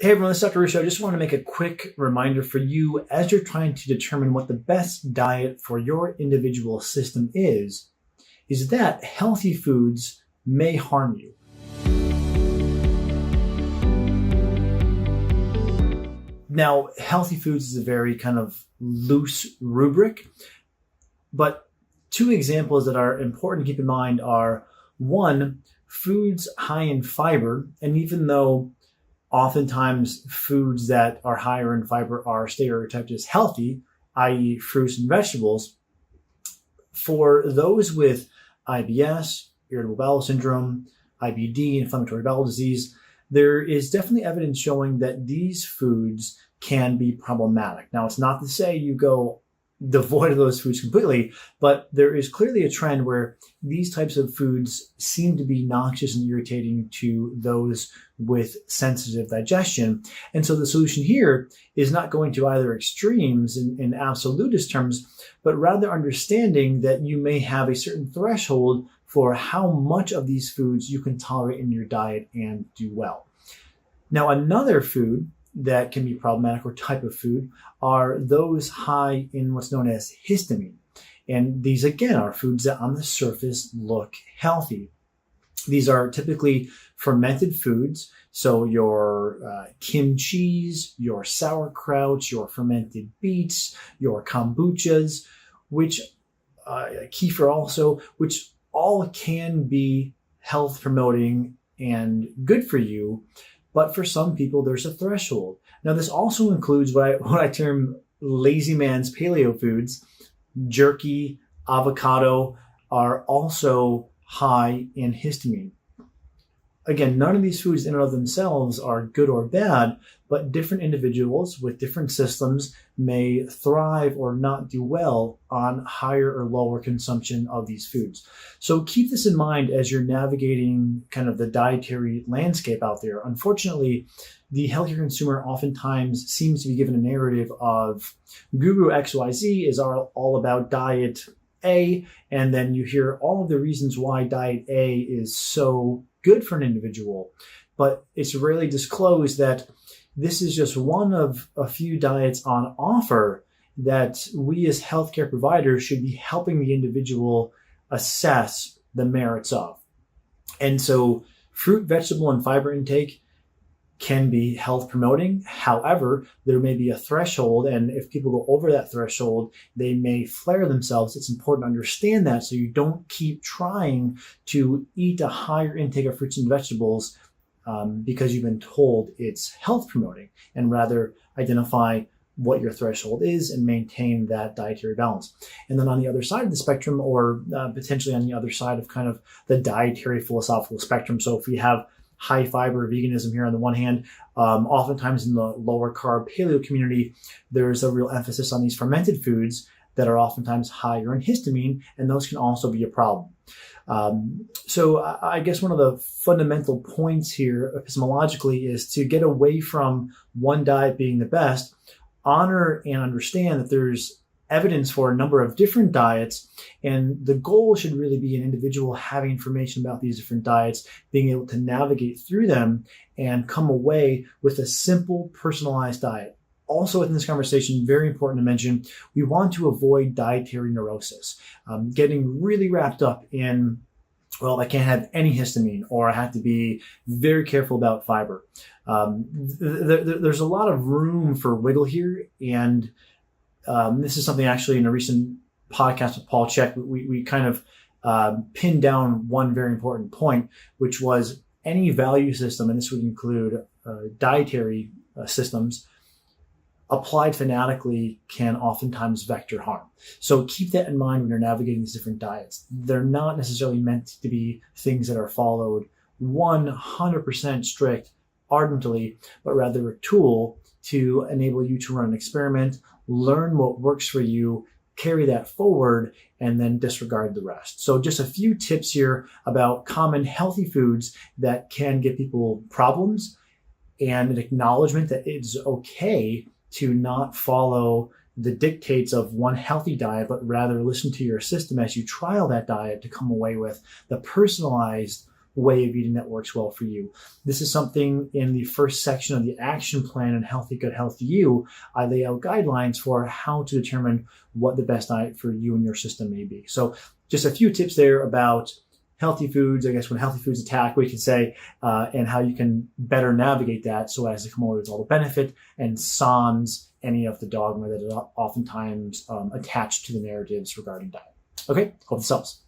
Hey everyone, this is Dr. Russo. I just want to make a quick reminder for you as you're trying to determine what the best diet for your individual system is that healthy foods may harm you. Now, healthy foods is a very kind of loose rubric, but two examples that are important to keep in mind are, one, foods high in fiber, and even though oftentimes foods that are higher in fiber are stereotyped as healthy, i.e. fruits and vegetables, for those with IBS, irritable bowel syndrome, IBD, inflammatory bowel disease, there is definitely evidence showing that these foods can be problematic. Now, it's not to say you go devoid of those foods completely, but there is clearly a trend where these types of foods seem to be noxious and irritating to those with sensitive digestion. And so the solution here is not going to either extremes in absolutist terms, but rather understanding that you may have a certain threshold for how much of these foods you can tolerate in your diet and do well. Now, another food that can be problematic, or type of food, are those high in what's known as histamine. And these, again, are foods that on the surface look healthy. These are typically fermented foods. So your kimchis, your sauerkrauts, your fermented beets, your kombuchas, which kefir also, which all can be health promoting and good for you. But for some people, there's a threshold. Now, this also includes what I term lazy man's paleo foods. Jerky, avocado are also high in histamine. Again, none of these foods in and of themselves are good or bad, but different individuals with different systems may thrive or not do well on higher or lower consumption of these foods. So keep this in mind as you're navigating kind of the dietary landscape out there. Unfortunately, the healthier consumer oftentimes seems to be given a narrative of Guru XYZ is all about diet A, and then you hear all of the reasons why diet A is so good for an individual, but it's rarely disclosed that this is just one of a few diets on offer that we as healthcare providers should be helping the individual assess the merits of. And so fruit, vegetable, and fiber intake can be health promoting. However, there may be a threshold, and if people go over that threshold, they may flare themselves. It's important to understand that so you don't keep trying to eat a higher intake of fruits and vegetables because you've been told it's health promoting, and rather identify what your threshold is and maintain that dietary balance. And then on the other side of the spectrum, or potentially on the other side of kind of the dietary philosophical spectrum, so if we have high fiber veganism here on the one hand, oftentimes in the lower carb paleo community, there's a real emphasis on these fermented foods that are oftentimes higher in histamine, and those can also be a problem. So I guess one of the fundamental points here epistemologically is to get away from one diet being the best, honor and understand that there's evidence for a number of different diets, and the goal should really be an individual having information about these different diets, being able to navigate through them and come away with a simple, personalized diet. Also within this conversation, very important to mention, we want to avoid dietary neurosis, getting really wrapped up in, well, I can't have any histamine, or I have to be very careful about fiber. There's a lot of room for wiggle here, and this is something actually in a recent podcast with Paul Chek, we kind of pinned down one very important point, which was any value system, and this would include dietary systems, applied fanatically can oftentimes vector harm. So keep that in mind when you're navigating these different diets. They're not necessarily meant to be things that are followed 100% strict ardently, but rather a tool to enable you to run an experiment, learn what works for you, carry that forward, and then disregard the rest. So just a few tips here about common healthy foods that can give people problems, and an acknowledgement that it's okay to not follow the dictates of one healthy diet, but rather listen to your system as you trial that diet to come away with the personalized way of eating that works well for you. This is something in the first section of the action plan in Healthy Gut Healthy You. I lay out guidelines for how to determine what the best diet for you and your system may be. So just a few tips there about healthy foods, I guess when healthy foods attack, we can say, and how you can better navigate that so as to come away with all the benefit and sans any of the dogma that is oftentimes attached to the narratives regarding diet. Okay, hope this helps.